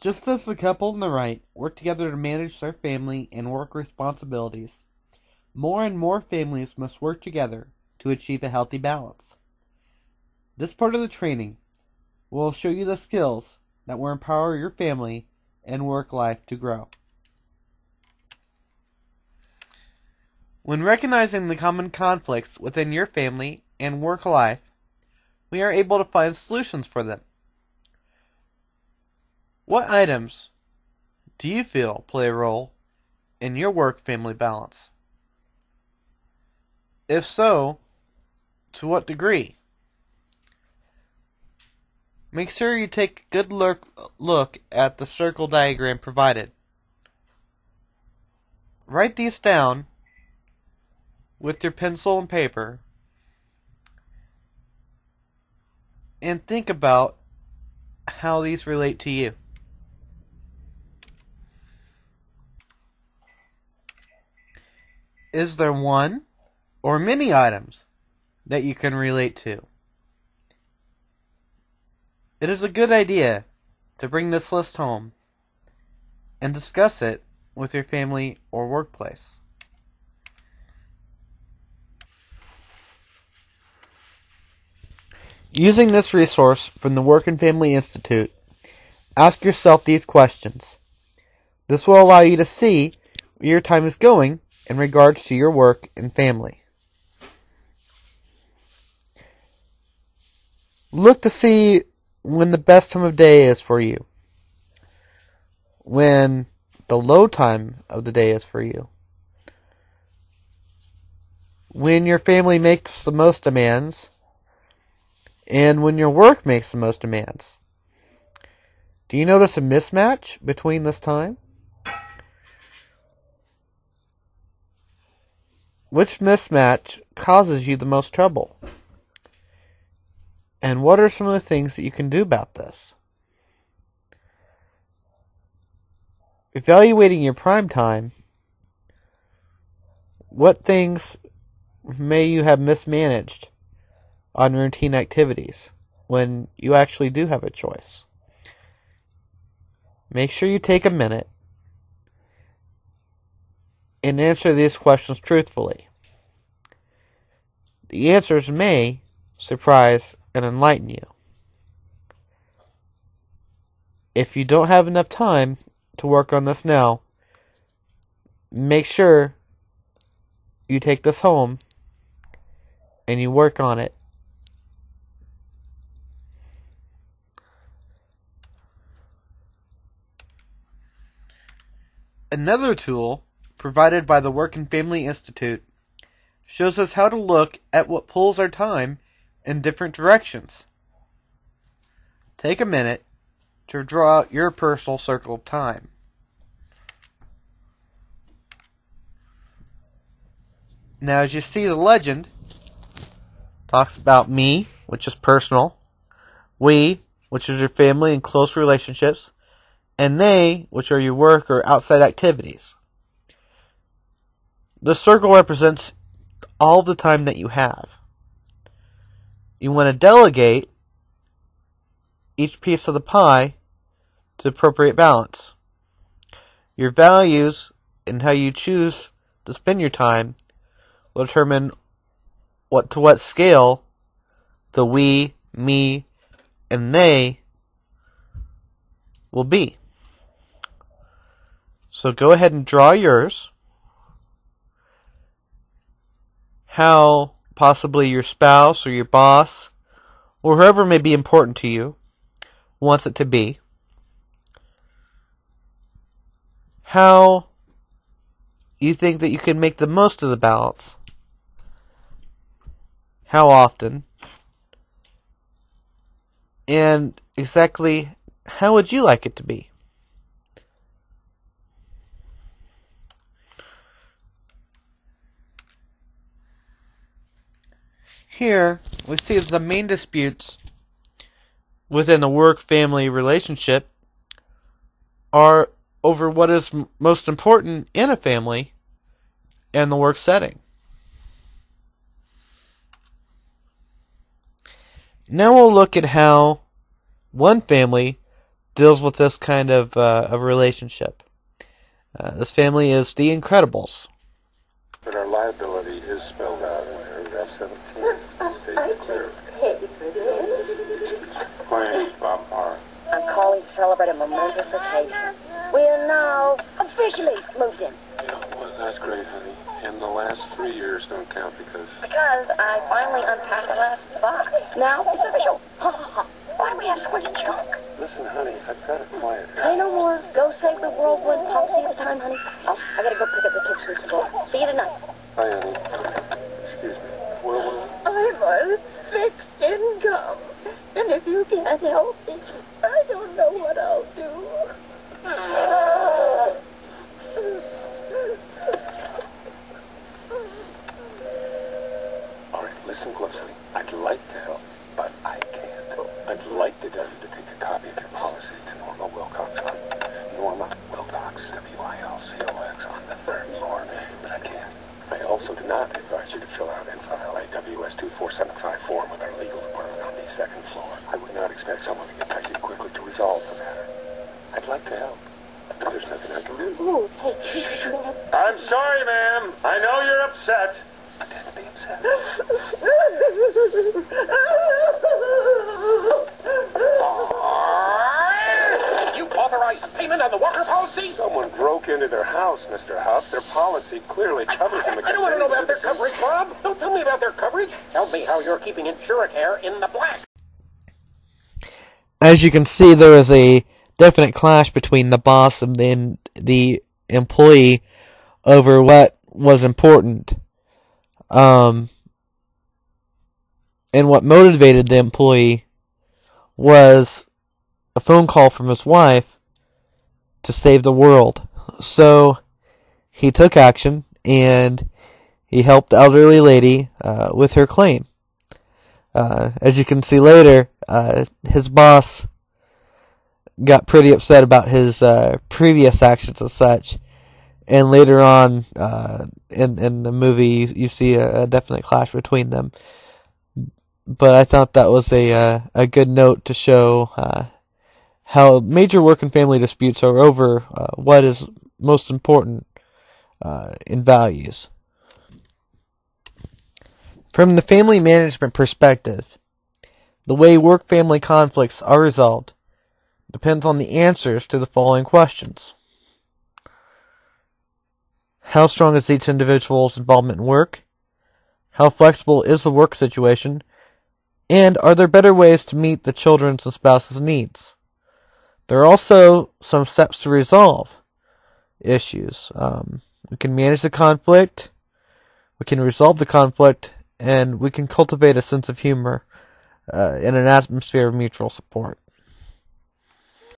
Just as the couple on the right work together to manage their family and work responsibilities, more and more families must work together to achieve a healthy balance. This part of the training will show you the skills that will empower your family and work life to grow. When recognizing the common conflicts within your family and work life, we are able to find solutions for them. What items do you feel play a role in your work-family balance? If so, to what degree? Make sure you take a good look at the circle diagram provided. Write these down with your pencil and paper and think about how these relate to you. Is there one or many items that you can relate to? It is a good idea to bring this list home and discuss it with your family or workplace. Using this resource from the Work and Family Institute, ask yourself these questions. This will allow you to see where your time is going in regards to your work and family. Look to see when the best time of day is for you, when the low time of the day is for you, when your family makes the most demands, and when your work makes the most demands. Do you notice a mismatch between this time? Which mismatch causes you the most trouble? And what are some of the things that you can do about this? Evaluating your prime time, what things may you have mismanaged on routine activities when you actually do have a choice? Make sure you take a minute and answer these questions truthfully. The answers may surprise and enlighten you. If you don't have enough time to work on this now, make sure you take this home and you work on it. Another tool provided by the Work and Family Institute shows us how to look at what pulls our time in different directions. Take a minute to draw out your personal circle of time. Now, as you see, the legend talks about me, which is personal, we, which is your family and close relationships, and they, which are your work or outside activities. The circle represents all the time that you have. You want to delegate each piece of the pie to appropriate balance. Your values and how you choose to spend your time will determine to what scale the we, me, and they will be. So go ahead and draw yours. How possibly your spouse or your boss or whoever may be important to you wants it to be. How you think that you can make the most of the balance. How often. And exactly how would you like it to be? Here, we see that the main disputes within the work-family relationship are over what is most important in a family and the work setting. Now we'll look at how one family deals with this kind of relationship. This family is the Incredibles. But our liability is spelled out in paragraph 17. States clear. Pay for this. Claims, Bob R. I'm calling to celebrate a momentous occasion. We are now officially moved in. Yeah, well, that's great, honey. And the last 3 years don't count because I finally unpacked the last box. Now it's official. Ha ha ha. Why do we have so much junk? Listen, honey, I've got it quiet. Say no more. Go save the world one policy at a time, honey. Oh, I gotta go pick up the kids from school. See you tonight. Hi, honey. Excuse me. Well, I'm on fixed income. And if you can't help me, I don't know what I'll do. all right, listen closely. I'd like to help, but I can't. I'd like to tell you to take a copy of your policy to Norma Wilcox on Norma Wilcox, WILCOX on the 3rd floor, but I can't. I also do not advise you to fill out and file a WS-24755 form with our legal department on the 2nd floor. I would not expect someone to get back to you quickly to resolve the matter. I'd like to help, but there's nothing I can do. Ooh, hey, I'm sorry, ma'am. I know you're upset. I'm gonna be upset. You authorized payment on the water policy? Someone broke into their house, Mr. Hobbs. Their policy clearly covers them. I don't want to know about their coverage, Bob. Don't tell me about their coverage. Tell me how you're keeping Insuracare in the black. As you can see, there is a definite clash between the boss and then the employee over what was important. And what motivated the employee was a phone call from his wife to save the world. So he took action and he helped the elderly lady with her claim. As you can see later, his boss got pretty upset about his previous actions and such. And later on in the movie, you see a definite clash between them. But I thought that was a good note to show how major work and family disputes are over what is most important in values. From the family management perspective, the way work-family conflicts are resolved depends on the answers to the following questions. How strong is each individual's involvement in work? How flexible is the work situation? And are there better ways to meet the children's and spouse's needs? There are also some steps to resolve issues. We can manage the conflict, we can resolve the conflict, and we can cultivate a sense of humor in an atmosphere of mutual support.